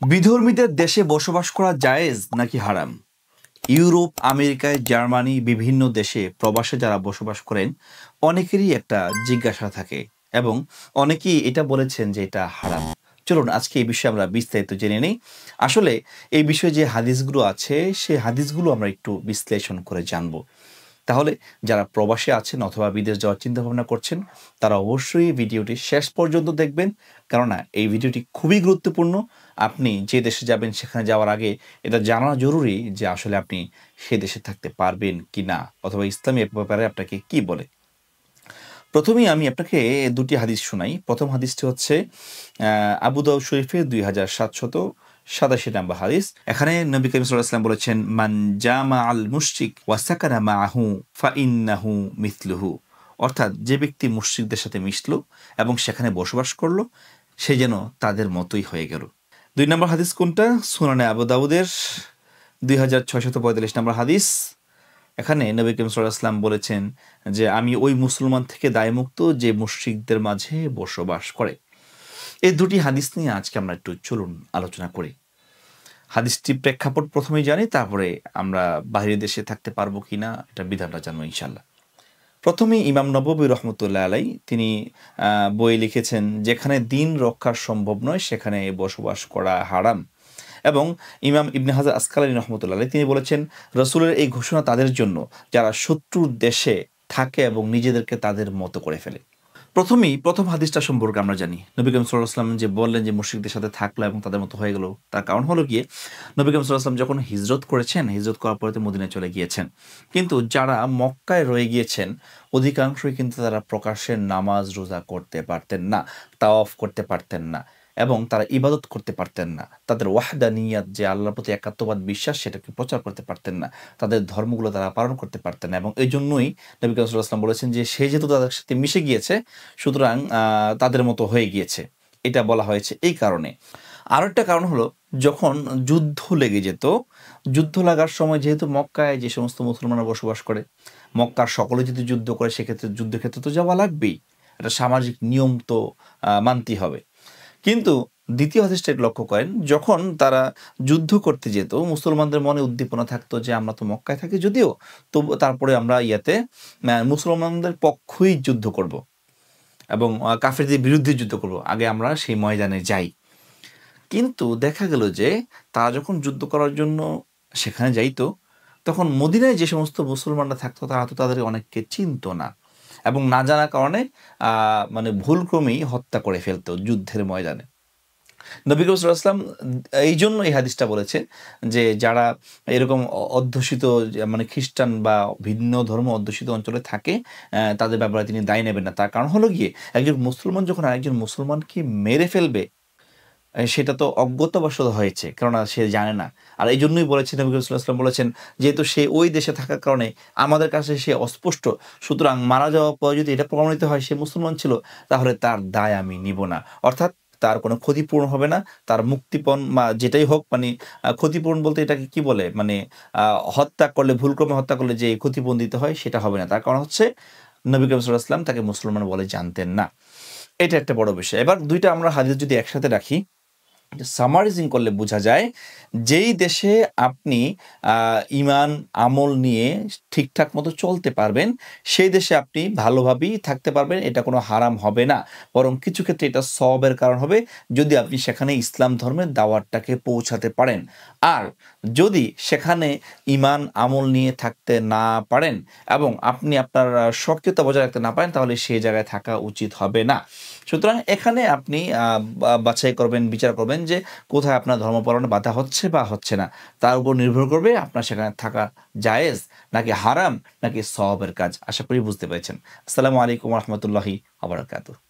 বিধর্মীদের দেশে বসবাস করা জায়েজ নাকি হারাম? ইউরোপ, আমেরিকায়, জার্মানি বিভিন্ন দেশে প্রবাসে যারা বসবাস করেন অনেকেরই একটা জিজ্ঞাসা থাকে এবং অনেকেই এটা বলেছেন যে এটা হারাম। চলুন আজকে এই বিষয়ে আমরা বিস্তারিত জেনে নেই। আসলে এই বিষয়ে যে হাদিসগুলো আছে সেই হাদিসগুলো আমরা একটু বিশ্লেষণ করে জানবো। তাহলে যারা প্রবাসে আছেন অথবা বিদেশ যাওয়ার চিন্তাভাবনা করছেন তারা অবশ্যই ভিডিওটি শেষ পর্যন্ত দেখবেন, কেননা এই ভিডিওটি খুবই গুরুত্বপূর্ণ। আপনি যে দেশে যাবেন সেখানে যাওয়ার আগে এটা জানা জরুরি যে আসলে আপনি সে দেশে থাকতে পারবেন কি না, অথবা ইসলামী এ ব্যাপারে আপনাকে কি বলে। প্রথমেই আমি আপনাকে দুটি হাদিস শোনাই। প্রথম হাদিসটি হচ্ছে আবু দাউদ শরীফের 2787 নম্বর হাদিস। এখানে নবী করিম সাল্লাল্লাহু আলাইহি ওয়াসাল্লাম বলেছেন, মান জামা আল মুশরিক ওয়া সাকানা মাআহু ফাইন্নাহু মিথলুহু। অর্থাৎ যে ব্যক্তি মুশরিকদের সাথে মিশলো এবং সেখানে বসবাস করলো সে যেন তাদের মতোই হয়ে গেল। 2 নম্বর হাদিস কোনটা? সুনানে আবু দাউদের 2645 নম্বর হাদিস। এখানে নবী করিম সাল্লাল্লাহু আলাইহি ওয়াসাল্লাম বলেছেন যে আমি ওই মুসলমান থেকে দায়মুক্ত যে মুশরিকদের মাঝে বসবাস করে। এই দুটি হাদিস নিয়ে আজকে আমরা একটু চলুন আলোচনা করি। হাদিসটি প্রেক্ষাপট প্রথমেই জানি, তারপরে আমরা বাইরের দেশে থাকতে পারবো কিনা এটা বিধানটা জানবো ইনশাল্লাহ। প্রথমেই ইমাম নববী রহমতুল্লাহ আলাই তিনি বই লিখেছেন, যেখানে দিন রক্ষা সম্ভব নয় সেখানে বসবাস করা হারাম। এবং ইমাম ইবনে হাজার আসকালানী রহমতুল্লাহ আলাই তিনি বলেছেন, রসুলের এই ঘোষণা তাদের জন্য যারা শত্রুর দেশে থাকে এবং নিজেদেরকে তাদের মতো করে ফেলে। প্রথম হাদিসটা সম্পর্কে আমরা জানি, নবী করিম সাল্লাল্লাহু আলাইহি ওয়াসাল্লাম যে বললেন যে মুশরিকদের সাথে থাকলো এবং তাদের মতো হয়ে গেল, তার কারণ হলো গিয়ে নবী করিম সাল্লাল্লাহু আলাইহি ওয়াসাল্লাম যখন হিজরত করেছেন, হিজরত করার পরে তো মদিনায় চলে গিয়েছেন, কিন্তু যারা মক্কায় রয়ে গিয়েছেন অধিকাংশই কিন্তু তারা প্রকাশ্যে নামাজ রোজা করতে পারতেন না, তাওয়াফ করতে পারতেন না এবং তারা ইবাদত করতে পারতেন না। তাদের ওয়াহদানিয়াত, যে আল্লাহর প্রতি একাত্মবাদ বিশ্বাস, সেটাকে প্রচার করতে পারতেন না। তাদের ধর্মগুলো তারা পালন করতে পারতেন না এবং এই জন্যই নবী করিম সাল্লাল্লাহু আলাইহি ওয়াসাল্লাম বলেছেন যে সে যেহেতু তাদের সাথে মিশে গিয়েছে সুতরাং তাদের মতো হয়ে গিয়েছে। এটা বলা হয়েছে এই কারণে। আরও একটা কারণ হলো, যখন যুদ্ধ লেগে যেত, যুদ্ধ লাগার সময় যেহেতু মক্কায় যে সমস্ত মুসলমানরা বসবাস করে, মক্কার সকলে যদি যুদ্ধ করে সেক্ষেত্রে যুদ্ধক্ষেত্রে তো যাওয়া লাগবেই, এটা সামাজিক নিয়ম তো মানতেই হবে। কিন্তু দ্বিতীয় হাদিসটা লক্ষ্য করেন, যখন তারা যুদ্ধ করতে যেত মুসলমানদের মনে উদ্দীপনা থাকতো যে আমরা তো মক্কায় থাকি যদিও, তবু তারপরে আমরা মুসলমানদের পক্ষই যুদ্ধ করব এবং কাফেরদের বিরুদ্ধে যুদ্ধ করব, আগে আমরা সেই ময়দানে যাই। কিন্তু দেখা গেল যে তারা যখন যুদ্ধ করার জন্য সেখানে যাইতো, তখন মদিনায় যে সমস্ত মুসলমানরা থাকতো তারা তো তাদের অনেককে চিনতো না এবং না জানার কারণে ভুলক্রমেই হত্যা করে ফেলতো যুদ্ধের ময়দানে। নবী করিম সাল্লাল্লাহু আলাইহি ওয়াসাল্লাম এই জন্য এই হাদিসটা বলেছে যে যারা এরকম অধ্যুষিত খ্রিস্টান বা ভিন্ন ধর্ম অধ্যুষিত অঞ্চলে থাকে তাদের ব্যাপারে তিনি দায় নেবেন না। তার কারণ হলো গিয়ে একজন মুসলমান যখন আরেকজন মুসলমানকে মেরে ফেলবে সেটা তো অজ্ঞতাবশত হয়েছে, কেননা সে জানে না। আর এই জন্যই বলেছেন নবী করিম সাল্লাল্লাহু আলাইহি ওয়াসাল্লাম বলেছেন, যেহেতু সে ওই দেশে থাকার কারণে আমাদের কাছে সে অস্পষ্ট, সুতরাং মারা যাওয়ার পর যদি এটা প্রমাণিত হয় সে মুসলমান ছিল তাহলে তার দায় আমি নিব না। অর্থাৎ তার কোনো ক্ষতিপূরণ হবে না, তার মুক্তিপণ যেটাই হোক, ক্ষতিপূরণ বলতে এটাকে কি বলে, হত্যা করলে, ভুলক্রমে হত্যা করলে যে ক্ষতিপূরণ দিতে হয় সেটা হবে না। তার কারণ হচ্ছে নবী করিম সাল্লাল্লাহু আলাইহি ওয়াসাল্লাম তাকে মুসলমান বলে জানতেন না। এটা একটা বড় বিষয়। এবার দুইটা আমরা হাদিস যদি একসাথে রাখি, সামারাইজিং করলে বোঝা যায়, যেই দেশে আপনি ঈমান আমল নিয়ে ঠিকঠাক মতো চলতে পারবেন সেই দেশে আপনি ভালোভাবেই থাকতে পারবেন, এটা কোনো হারাম হবে না, বরং কিছু ক্ষেত্রে এটা সওয়াবের কারণ হবে যদি আপনি সেখানে ইসলাম ধর্মের দাওয়াতটাকে পৌঁছাতে পারেন। আর যদি সেখানে ঈমান আমল নিয়ে থাকতে না পারেন এবং আপনি আপনার স্বকীয়তা বজায় রাখতে না পারেন তাহলে সেই জায়গায় থাকা উচিত হবে না। সুতরাং এখানে আপনি বাছাই করবেন, বিচার করবেন যে কোথায় আপনার ধর্ম পালনে বাধা হচ্ছে বা হচ্ছে না, তার উপর নির্ভর করবে আপনার সেখানে থাকা জায়েজ নাকি হারাম নাকি সওয়াবের কাজ। আশা করি বুঝতে পেরেছেন। আসসালামু আলাইকুম ওয়া রাহমাতুল্লাহি ওয়া বারাকাতুহু।